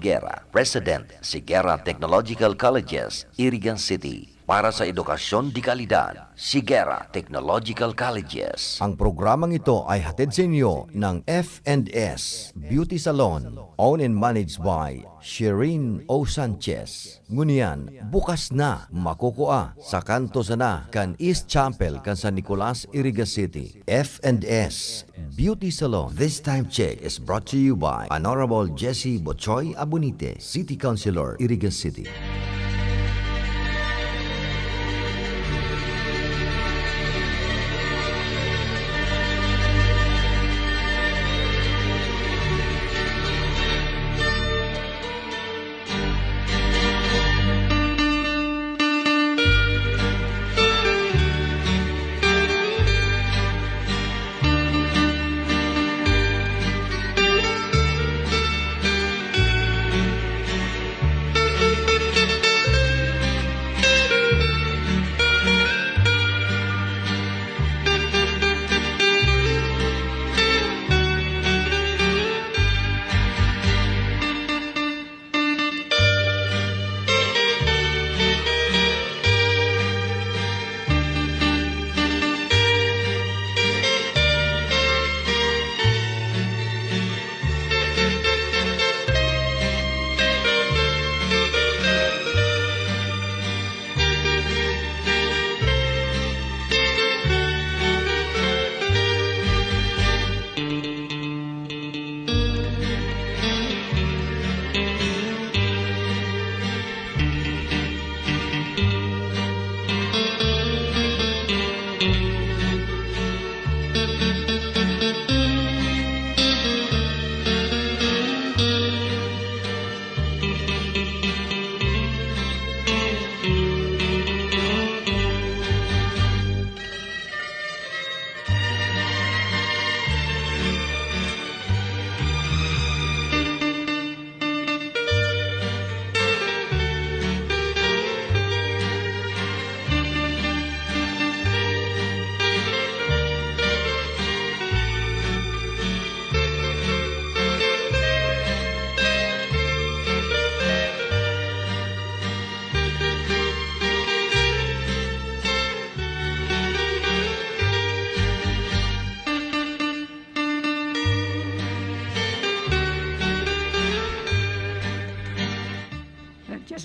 Sigera, President, Sigera Technological Colleges, Irigan City. Para sa edukasyon di kalidad, Sigera Technological Colleges. Ang programang ito ay hatid sa inyo ng F&S Beauty Salon, owned and managed by Shireen O. Sanchez. Ngunyan, bukas na makukuha sa kanto sana kan East Chapel kan San Nicolas, Iriga City. F&S Beauty Salon. This time check is brought to you by Honorable Jesse Bochoy Abunite, City Councilor, Iriga City.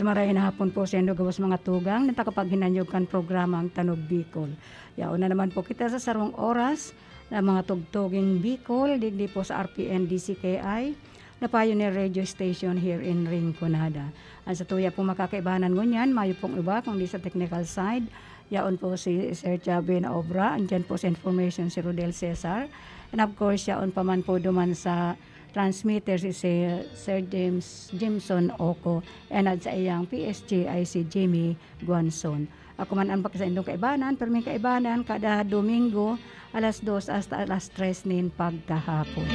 Marahin hapon po sa inyo gawas mga tugang natakapaghinanyog kan programang Tanog Bicol. Yauna naman po kita sa sarong oras na mga tugtuging Bicol, digdi po sa RPN DCKI, na Pioneer Radio Station here in Rinconada. Ang sa tuya po makakaibahanan ngunyan, mayo pong iba kung di sa technical side. Yaon po si Sir Chabe na obra, andyan po sa information si Rodel Cesar. And of course, yaon pa man po duman sa transmitter si Sir Jameson Oko and at sa iyang PSG ay si Jimmy Guanson. Ako man ang sa indong kaibanan, pero may kaibanan kada Domingo alas 2 hasta alas 3 nin pagkahapon.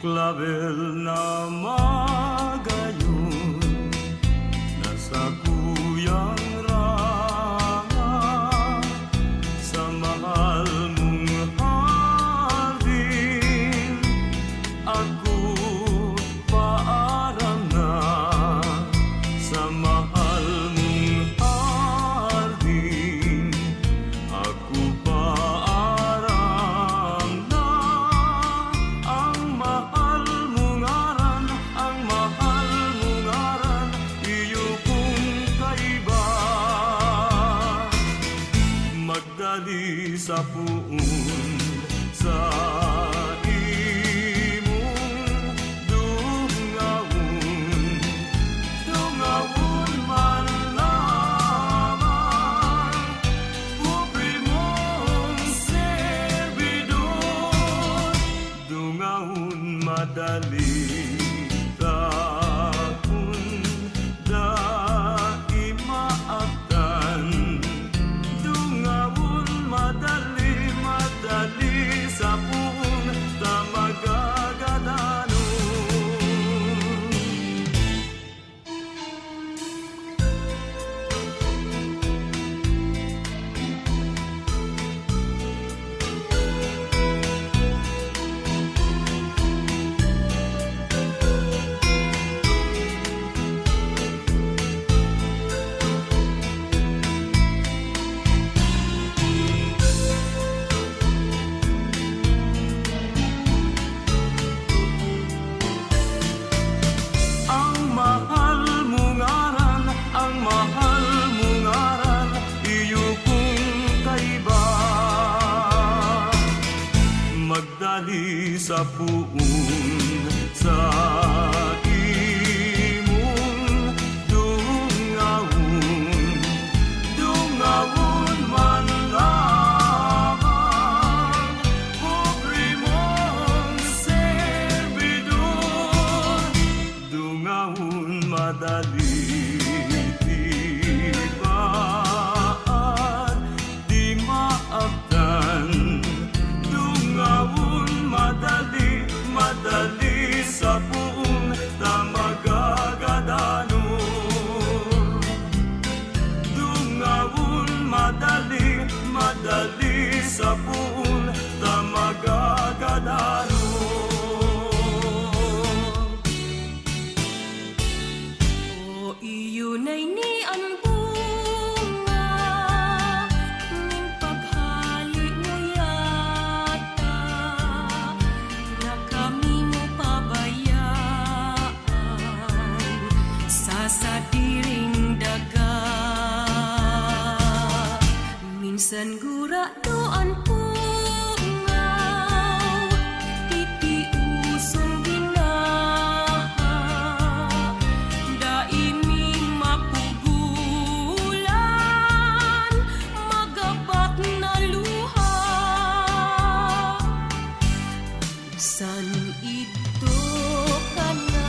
Clavel na magayon, nasa kuyang ranga, sa mahal mong hardin, ako paaram na, sa mahal mong hardin, ako paaram na, ang mahal mong aran, iyo kong kaiba. Magdali sa puon, sa imong dungawon, dungawon man lamang, pobre mong servidor, dungawon madali. Tapon dai maabtan, dungawon madali, madali sa puon ta magagadanon. Ang mahal mong aran, iyo kong kaiba. Magdali sa puon, sa imong dungawon, dungawon man lamang, pobre mong servidor, dungawon madali. Di baan, di maabtan, dungawon madali, madali sa puon ta magagadanon. Dungawon madali, madali sa puon ta magagadanon. O iyunay ni ang bunga, ning paghali mo yata, na kami mo pabayaan, sa sadiring daga. Minsan gura doan pungaw, titiusong ginaha, daiming mapugulan, magabat na luha. San ito ka na,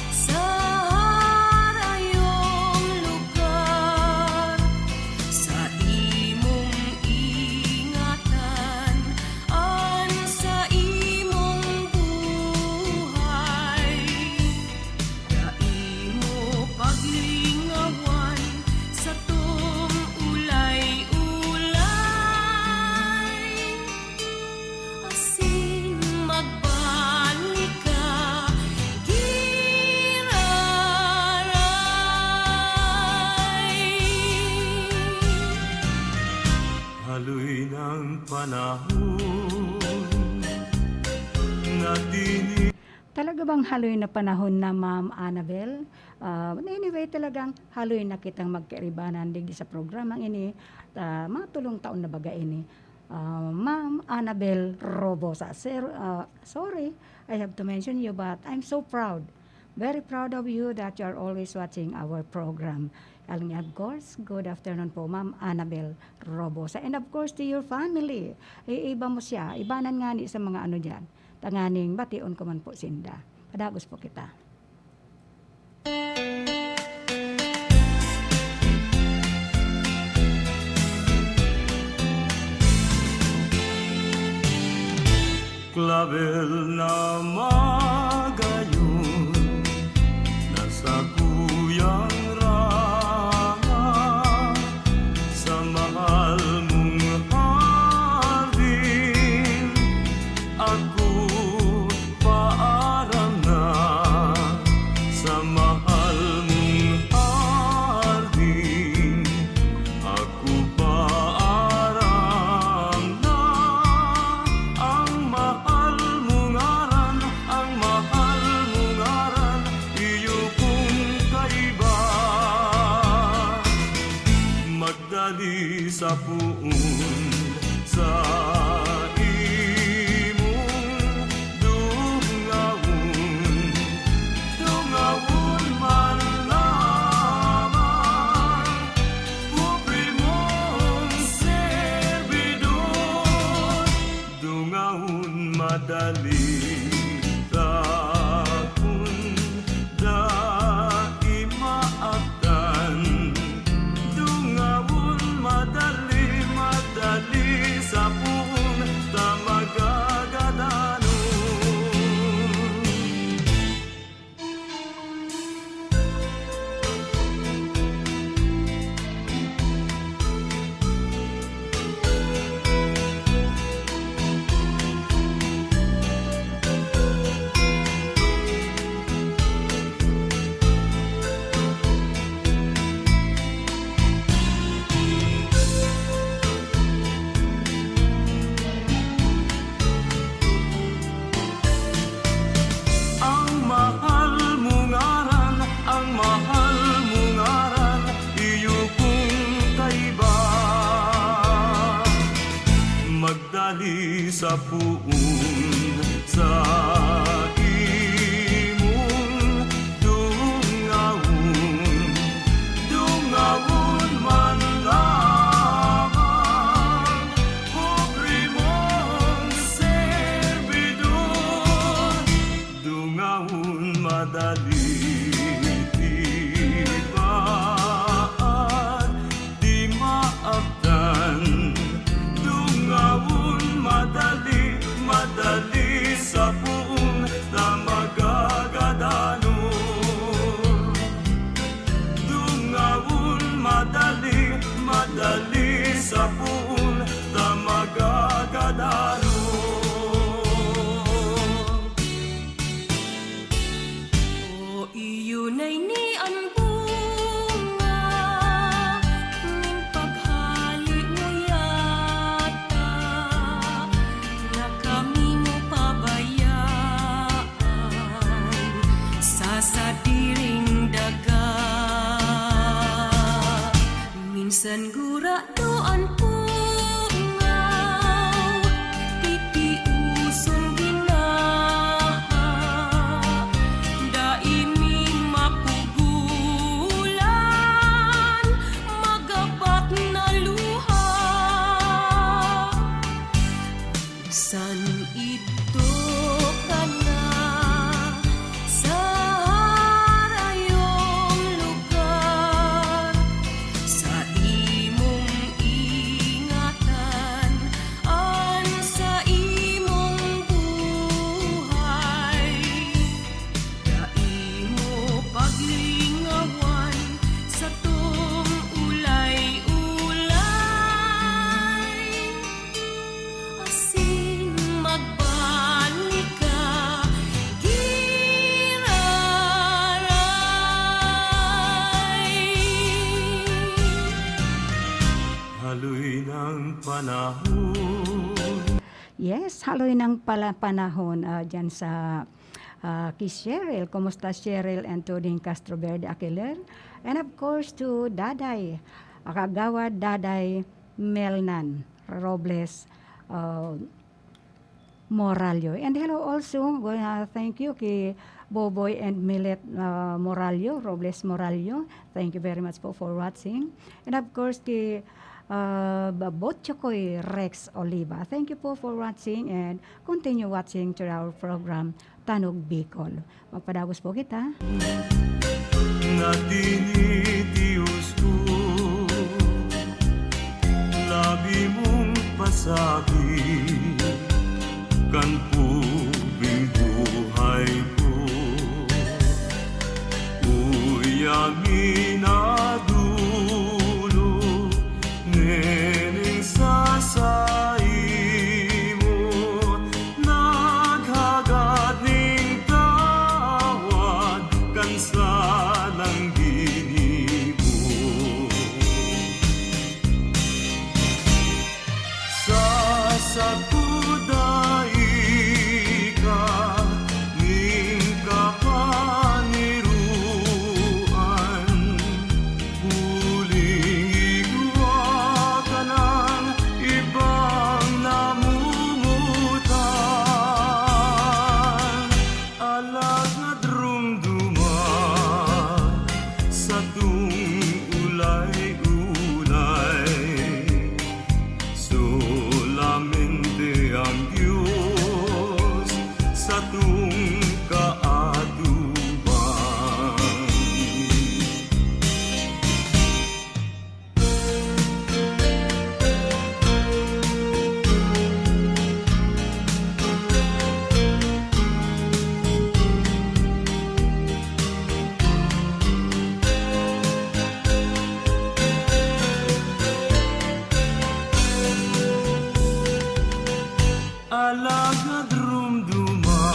sa harayong lugar, sa imong ingatan, an sa imong buhay, daimo paglingawan sa tong ulay-ulay, asin magbalik ka, giraray. Haloy ng panahon, natini. Talaga bang haloy na panahon na Ma'am Annabel? Anyway, talagang haloy na kitang magkairibanan digdi sa programang ini. Mga tulong taon na baga ini. Ma'am Annabel Robosa. Sorry, I have to mention you, but I'm so proud. Very proud of you that you are always watching our program. And of course, good afternoon po, Ma'am Annabel Robosa. And of course, to your family. Iba mo siya. Ibanan nga ni sa mga ano dyan. Tanganing bation ko man po sinda. Padagos po kita. Clavel na magayon, nasa kuyang ranga, sa mahal mong hardin, ako paaram na, sa mahal mong hardin, ako paaram na, ang mahal mong aran, ang mahal mong aran, iyo kong kaiba. Magdali sa puon, sa imong dungawon, dungawon man lamang, kupri mong servidor, dungawon madali takon, dai maakdan, dungawon madali, madali sa puon, tamagagadanon. Ang mahal mong aran, ang mahal mong aran, iyo kong kaiba. Magdali sa puon, sa imong dungawon, dungawon man lamang, kupri mong servidor, dungawon madali, di baat, di maakdan, dungawon madali, madali sa puon, Yes, haloy ng panahon dyan sa kay Cheryl. Kumusta Cheryl and to Ding Castro Verde Aquiler? And of course to Daday, Kagawad Daday Melnan Robles Moralio. And hello also, thank you kay Boboy and Millet Moralio, Robles Moralio. Thank you very much po for watching. And of course kay Botchokoy Rex Oliva. Thank you po for watching and continue watching to our program Tanog Bicol. Magpadagos po kita. Na tinitius ko, labi mong pasabi, kan pubing buhay ko. Uyami na dulo, nening sasay mo, naghagad ning tawad, kan salang ginimo. Sasakuday ka, ning kapaniruan, huling igwa ka ng ibang namumutan. Alagad rumduma sa tung ulay-ulay, solamente ang Diyos sa tung kaatuban. Alagad rumduma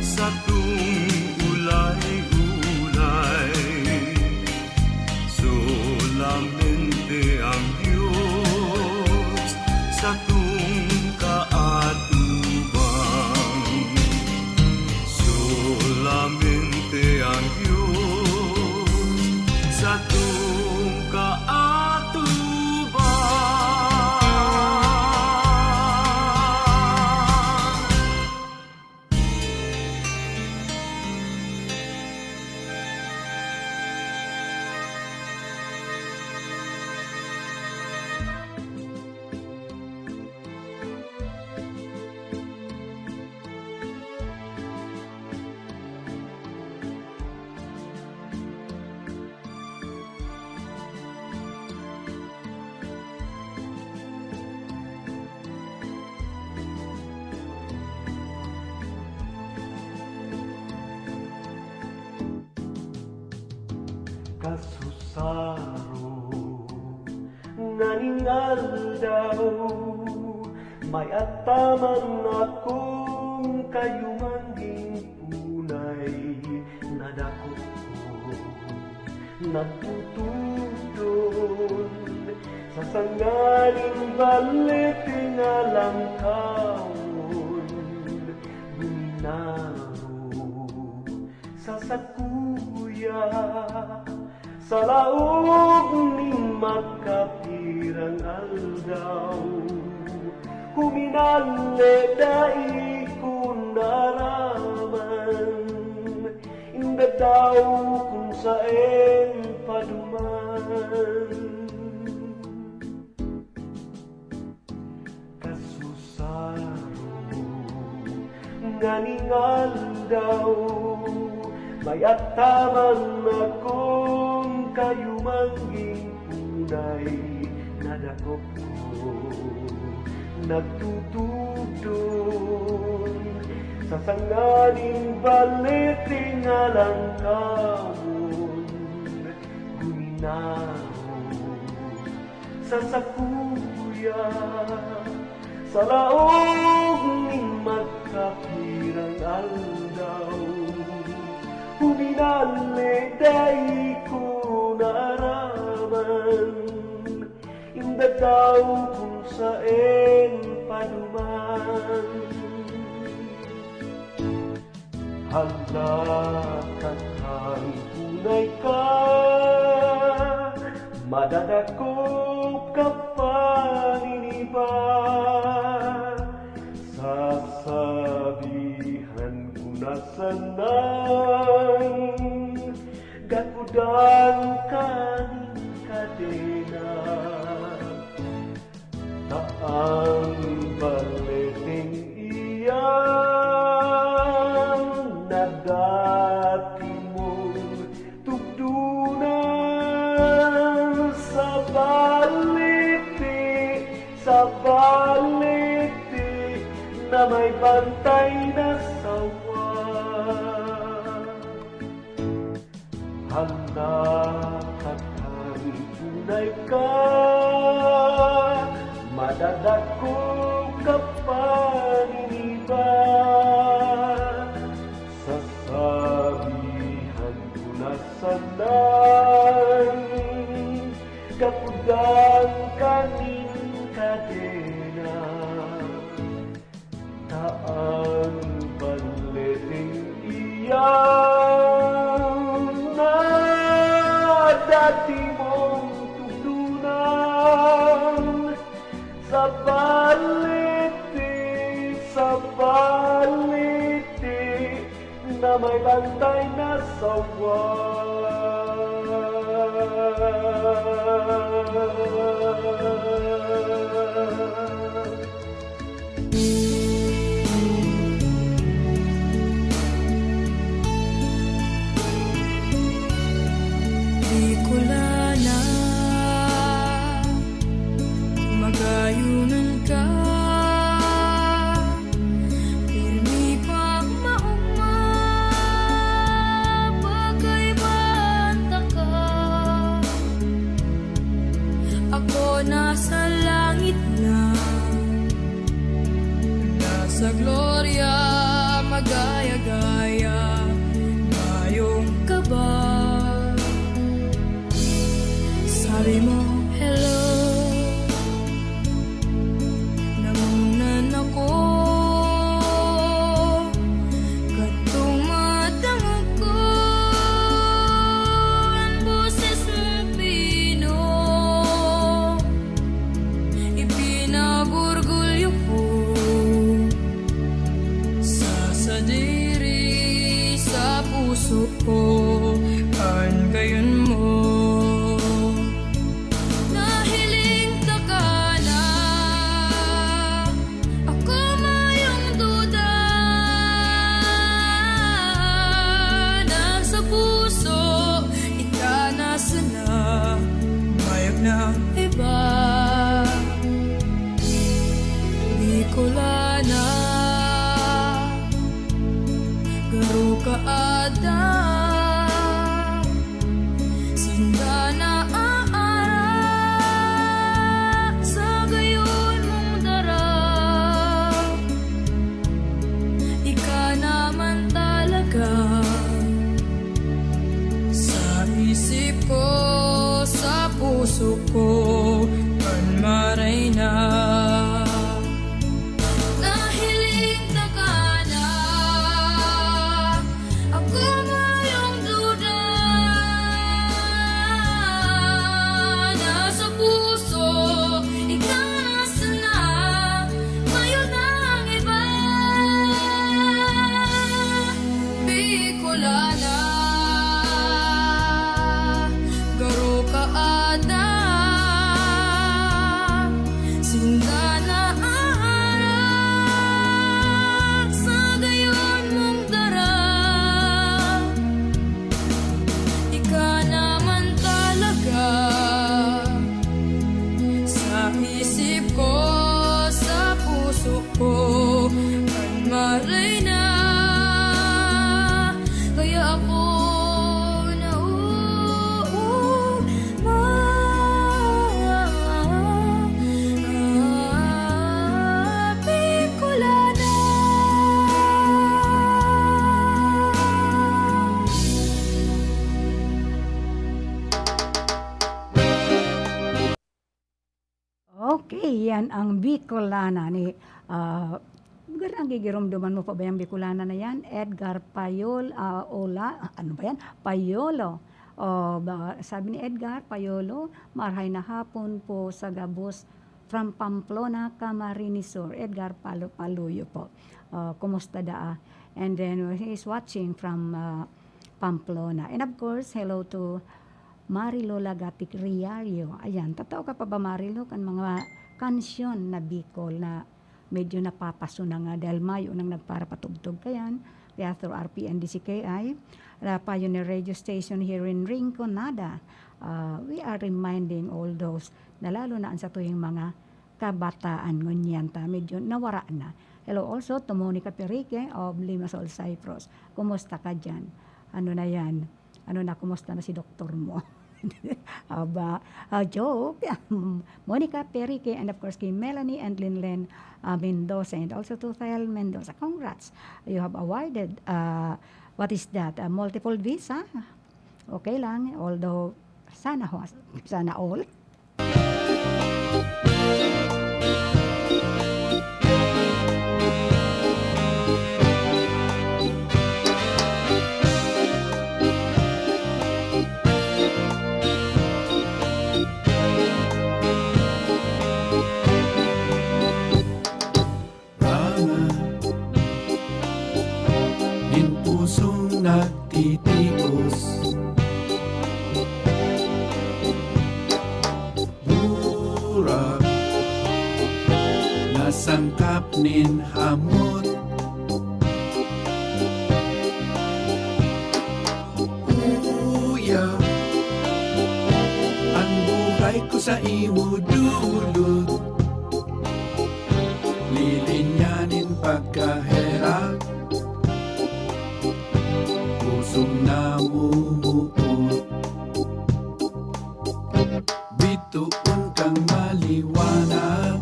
sa tung ulay-ulay, solamente ang Diyos sa tung kaatubang. Solamente ang Diyos sa tung kaatubang. Kasusaro naningal daw, may ataman akong kayumanging punay, nadakot ko nagtutudon sa sangaling balit nga langkawon, buminaro sa sakuya, sa laog ning magkapirang aldaw, huminale dai kung naraman, inda daw kung saen paduman. Kasusaro nganing aldaw, may ataman akong kayumangging punay, nadakop ko nagtutudon sa sanganing balit nga langkawon, guminaro sa sakuya, sa laog ning magkapirang aldaw, huminale dai ko naraman, inda daw kung saen pa anuman. Halakat ang tunay ka, madadakop ka paniniba. Sasabihan ko na sanay, gakudan kaning kadena. Taang baleting iyan na dati mong tugtunan sa baliti na may bantay na sawa. Halakat ang tunay ka, madadako ka paniniba. Sasabihan ko na sanay, kapudan kaning kadena. Taan baleting iyan na dati mong tugtunan sa baliti na may bantay na sawa. Bicolana, magayunan ka, pirmi pa mauma, bagay banta ka. Ako nasa langit na, nasa gloria, magaya-gaya, mayong ka ba? Sabi mo, hello, namunan ako, katong matangog ko, ang boses mong pino, ipinagurgulyo ko, sa sadiri, sa puso ko, ang gayon mo. Bicolana, garo ka ada, si ang Bicolana ni ang gigirumduman mo pa ba yung Bicolana na yan? Edgar Payolo. Sabi ni Edgar Payolo, marhay na hapon po sa Gabos from Pamplona, Camarines Sur. Edgar Paluyo po. Kumusta daa? And then he's watching from Pamplona. And of course, hello to Marilo Lagatic Riario. Ayan, totoo ka pa ba Marilo kan mga kansyon na Bicol na medyo napapaso na nga dahil Mayo nang nagparapatugtog kayan. Kaya through RPNDCKI, Pioneer Radio Station here in Rinconada, we are reminding all those na lalo na sa tuwing mga kabataan ngunyan ta, medyo nawara na. Hello also to Monica Perique of Limassol, Cyprus. Kumusta ka dyan? Ano na yan? Kumusta na si doktor mo? Joke. Monica Perique and of course kay Melanie and Linlen Mendoza and also to Thel Mendoza. Congrats. You have awarded what is that? A multiple visa. Okay lang. Although sana all. Nagtitios, burak, nasangkap nin hamot, uya, ang buhay ko sa imo dulot, lilinyanin pagkaherap, pusong namumuot, bituon kang maliwanag,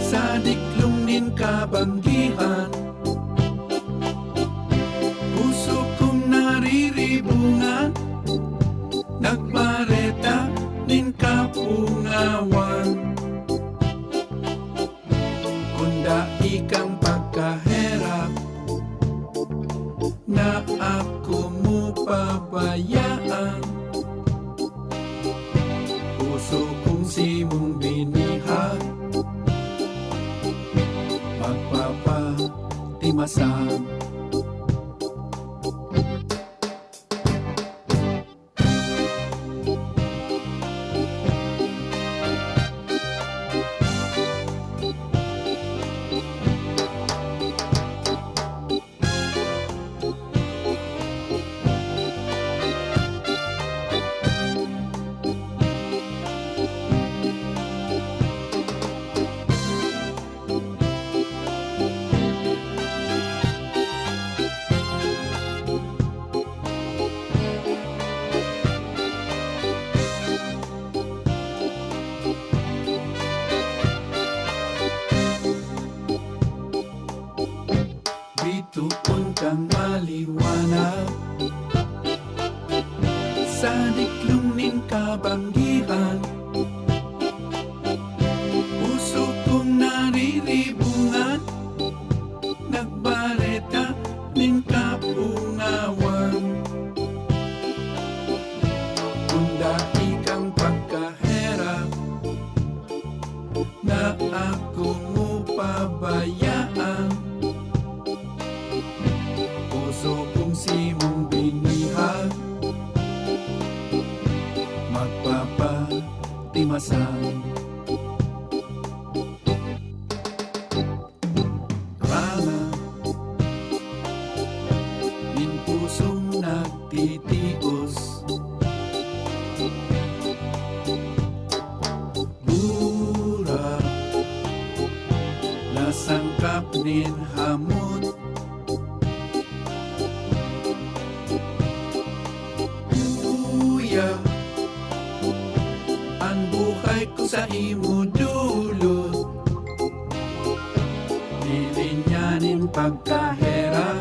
sa diklong nin kabanggihan, puso kong nariribungan, nagmareta nin kapungawan, kunda ikang pagkaherap, na ako mo pabayaan, puso kong simong binihag, magpapatimasan. Bituon kang maliwanag, sa diklong nin kabanggihan, puso kong nariribungan, nagbareta nin kapungawan, kunda ikang pagkaherap, na ako mo pabayaan, puso kong simong binihag, magpapatimasan. Rana, nin pusong nagtitios, burak, nasangkap nin hamot, ang buhay ko sa imo dulot, lilinyanin pagkahera,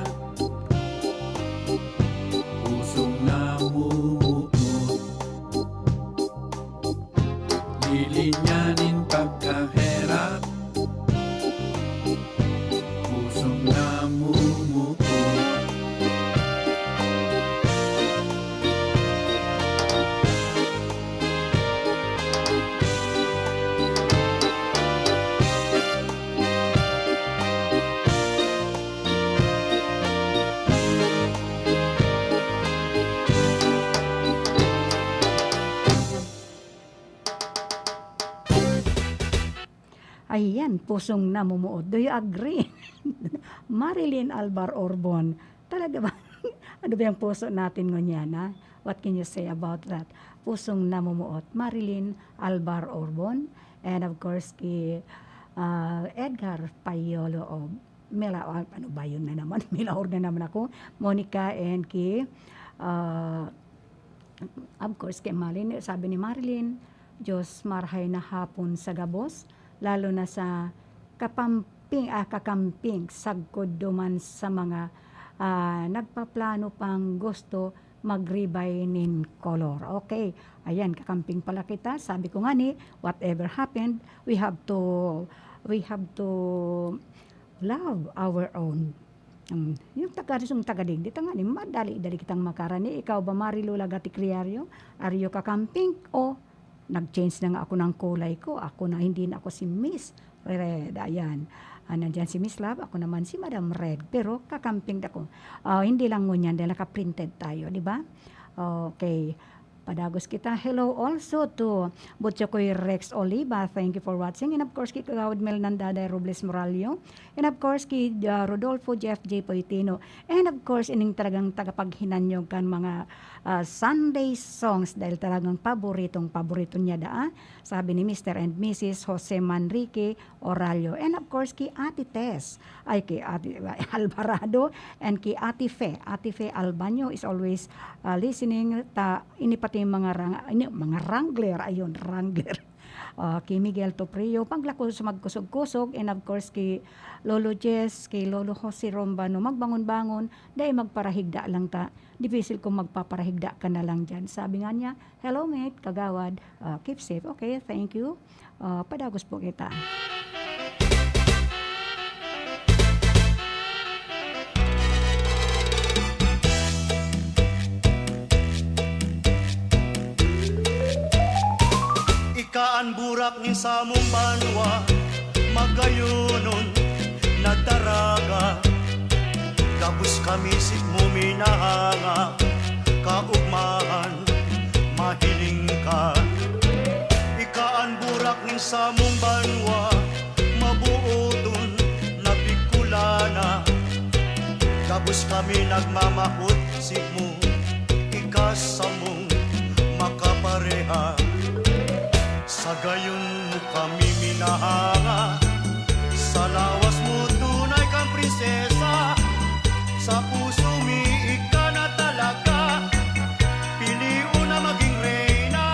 pusong namumuot, lilinyanin Ayan, pusong namumuot. Do you agree? Marilyn Alvar Orbon. Talaga ba? Ano ba yung puso natin ngunyan, ha? What can you say about that? Pusong namumuot. Marilyn Alvar Orbon. And of course, Edgar Payolo o ano ba yun na naman? Milaor na naman ako. Monica and of course, kay Marilyn, sabi ni Marilyn, Diyos marhay na hapon sa gabos, lalo na sa kakamping, sagkod duman sa mga nagpaplano pang gusto magribay nin color. Okay, ayan, kakamping pala kita. Sabi ko nga ni, whatever happened, we have to love our own. Yung tagadig, dito nga ni, madali-dali kitang makarani. Ikaw ba, Marilu Lagati Criario? Are you kakamping? O nag-change na nga ako ng kulay ko. Ako na, hindi na ako si Miss Red. Ayan. Nandyan si Miss Love, ako naman si Madam Red. Pero kakamping ako. Hindi lang ngunyan, dahil naka-printed tayo, di ba? Okay. Padagos kita. Hello also to Butchokoy Rex Oliva. Thank you for watching. And of course, kay Kagawad Mel Nandaday Robles Moralio. And of course, kay Rodolfo Jeff J. Poitino. And of course, ining talagang tagapaghinanyog kan mga Sunday songs dahil talagang paborito niya daan. Sabi ni Mr. and Mrs. Jose Manrique Oralio. And of course, kay Ate Tess. Ay, kay Ate Alvarado. And kay Ate Fe. Ate Fe Albanyo is always listening. Ini pati mga wrangler, ayun, wrangler. Kay Miguel Toprio, paglako sa magkusog-kusog, and of course kay Lolo Jess, kay Lolo Jose Rombano, magbangon-bangon, dahil magparahigda lang ta. Difficile kung magpaparahigda ka na lang dyan. Sabi nga niya, hello mate, kagawad, keep safe. Okay, thank you. Padagos po kita. Kaan burak ni sa mong banwa, magayunon nagtaraga. Kapos kami sit mo minahanga, kaugmahan, mahiling ka. Ikaan burak ni sa mong banwa, mabuodon, nabikulana. Kapos kami nagmamahot sit mo, ikasamong makapareha. Sa gayon mo kami minahanga, sa lawas mo tunay kang prinsesa. Sa puso mi ika na talaga, piliu na maging reyna.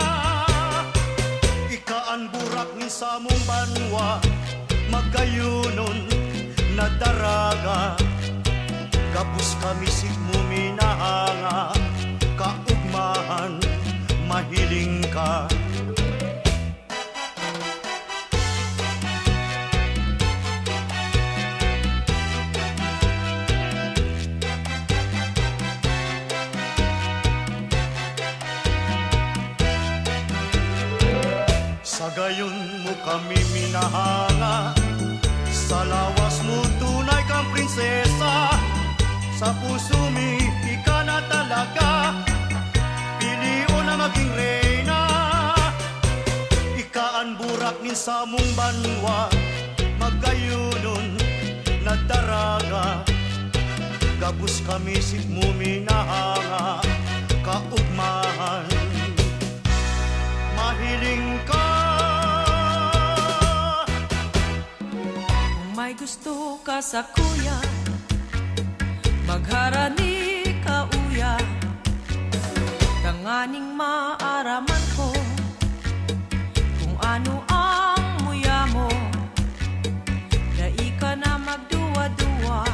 Ika ang burak ni sa mong banwa, magayunon na daraga. Kapos kami sig mo minahanga, kaugmahan, mahiling ka. Sa gayon mo kami minahanga, sa lawas mo tunay kang prinsesa. Sa puso mi ika na talaga, piliu na maging reyna. Ika ang burak ni sa mong banwa, magayunon na daraga. Gabus kami sit mo minahanga, kaugmahan, mahiling ka. May gusto ka sa kuya, magharani ka uya. Tanganing maaraman ko kung ano ang muya mo. Dai ka na magduwa-duwa,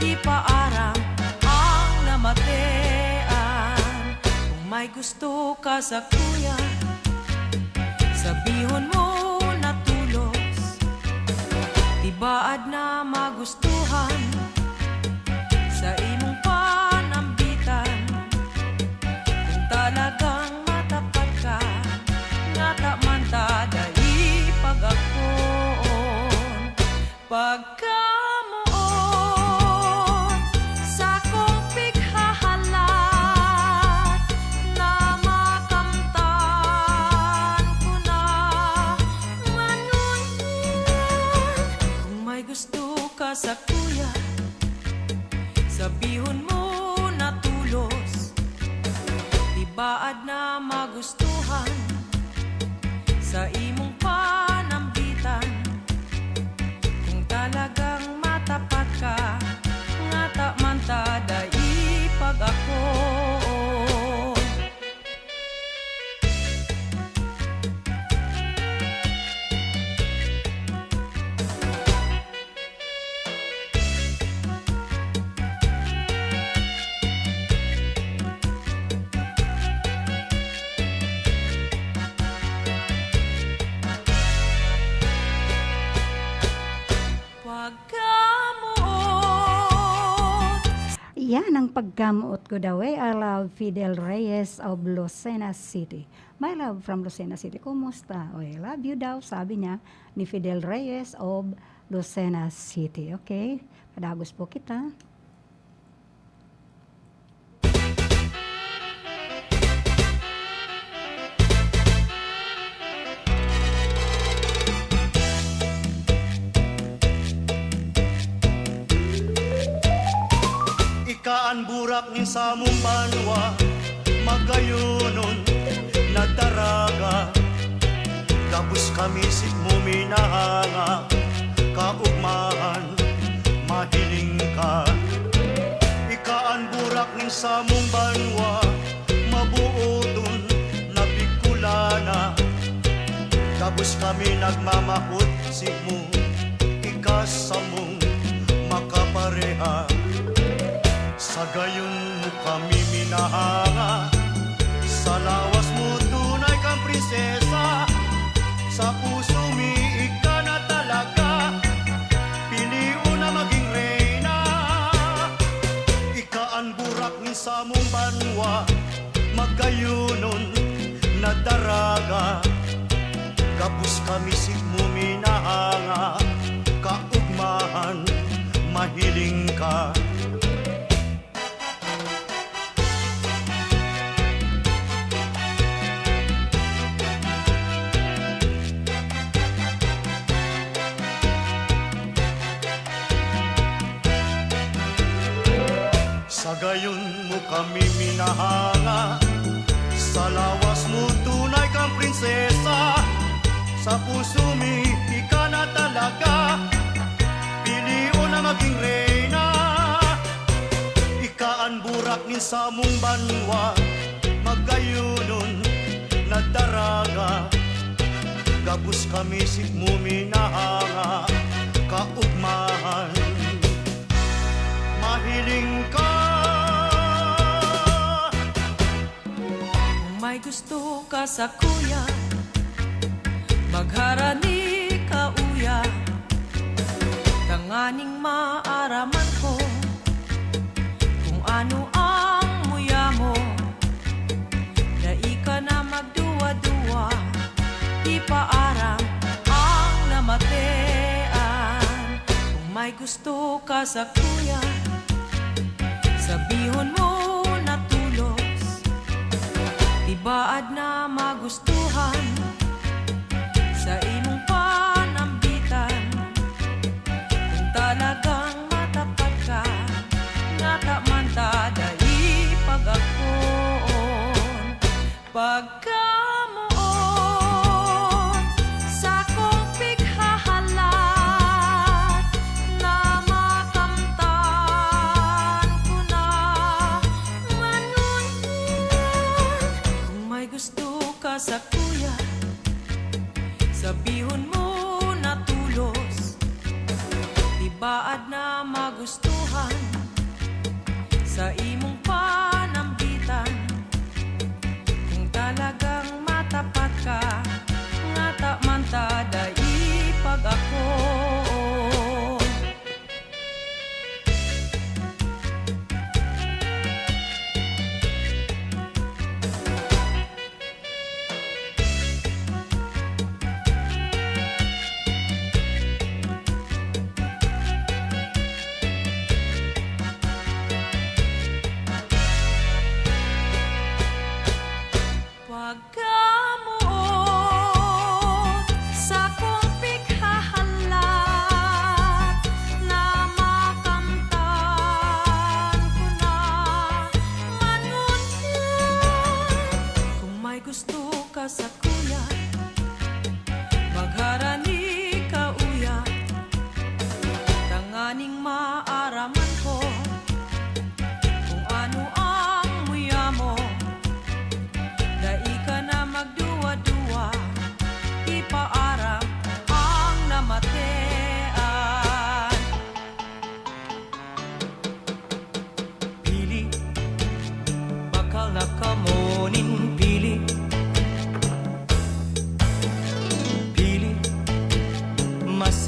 ipaaram ang namatean. Kung may gusto ka sa kuya, sabihon mo na tulos, tibaad na magustuhan sa imong panambitan. Kung talagang matapat ka, ngata man ta dai pag-akon. Pagkamuon sa kong pighahalat, na makamtan ko na manunod. sa kuya, sabihon mo na tulos, tibaad na magustuhan sa imong panambitan. Kung talagang matapat ka, nga ta man ta dai pag ako. Yan ang pagkamuot ko daw I love Fidel Reyes of Lucena City. My love from Lucena City. Kumusta? I love you daw, sabi niya ni Fidel Reyes of Lucena City. Okay? Padagos po kita. Ikaan burak ni sa mong banwa, magayunon na daraga. Gabus kami sit mo minahanga, kaugmahan, mahiling ka. Ikaan burak ni sa mong banwa, mabuoton na bikulana. Gabus kami nagmamahot sit mo, ikas sa mong makapareha. Sa gayon mo kami minahanga, sa lawas mo tunay kang prinsesa. Sa puso mi ika na talaga, piliw na maging reyna. Ika ang burak ni sa mong banwa, magayunon na daraga. Gabus kami sig mo minahanga, kaugmahan, mahiling ka. Sa gayon mo kami minahanga, sa lawas mo tunay kang prinsesa. Sa puso mi ika na talaga, piliw na maging reyna. Ika ang burak ni sa mong banwa, magayunon na daraga. Gabus kami sig mo minahanga, kaugmahan, mahiling ka. Kung may gusto ka sa kuya, magharani ka uya, tanganing maaraman ko kung ano ang muya mo. Dai ka na magduwa-duwa, di paarang ang namatean. Kung may gusto ka sa kuya, sabihon mo na tulos, tibaad na magustuhan sa imong panambitan. Kung talagang matapat ka, nga ta man ta dai pag-akon. Pagkamuon sa kong pighahalat, na makamtan ko na manundan. Kung may gusto ka sa kuya, sabihon mo na tulos, tibaad na magustuhan sa imong panambitan. Kung talagang matapat ka, nga ta man ta dai pag-akon.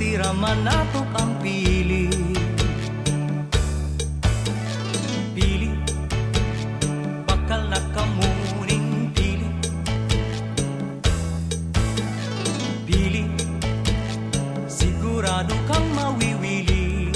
siraman nato ang pili. Pili, bakal na kamuning pili. Pili, sigurado kang mawiwili.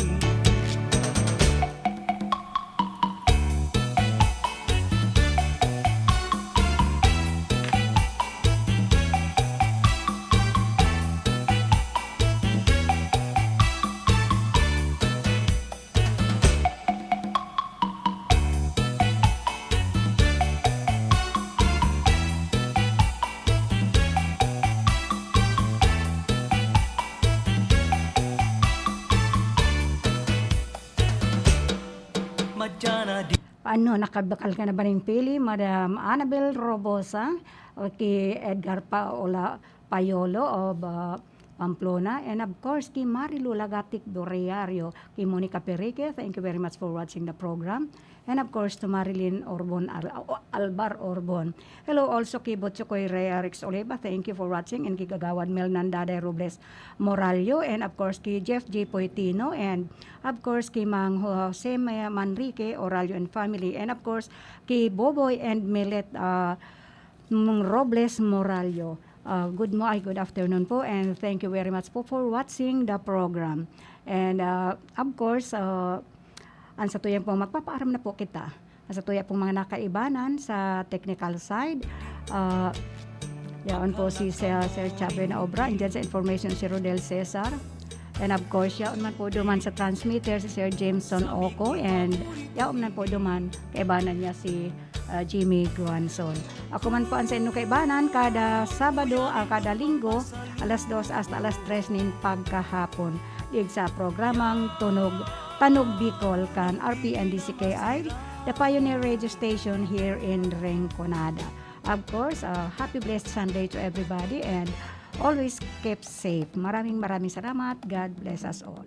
Madyana di Paano, nakabakal ka na ba ng pili, Madam Annabel Robosa, o kay Edgar Payolo of Pamplona, and of course, kay Marilu Lagatic Doreario, kay Monica Perique, thank you very much for watching the program. And of course, to Marilyn Orbon, Albar Orbon. Hello also kay Botchokoy Rearix Oliva, thank you for watching, and kay Gagawad Mel Nandade Robles Moralio, and of course, kay Jeff J. Poitino, and of course, kay Mang Jose Manrique, Oralio and family, and of course, kay Boboy and Milet Robles Moralio. Good afternoon po, and thank you very much po for watching the program. And of course, ang sa tuyang pong magpapaaram na po kita. Ang sa tuyang pong mga nakaibanan sa technical side, yaon po si Sir Chabe na obra, andyan sa information si Rodel Cesar. And of course, yaon man po duman sa transmitter si Sir Jameson Oko, and yaon man po duman kaibanan niya si Jimmy Guanzon. Ako man po ang sa inyo kaibanan kada Sabado, kada Linggo, alas 2 hasta alas 3 nin pagkahapon. Dig sa programang Tanog Bicol kan RPNDCKI, the pioneer radio station here in Rinconada. Of course, happy blessed Sunday to everybody, and always keep safe. Maraming salamat. God bless us all.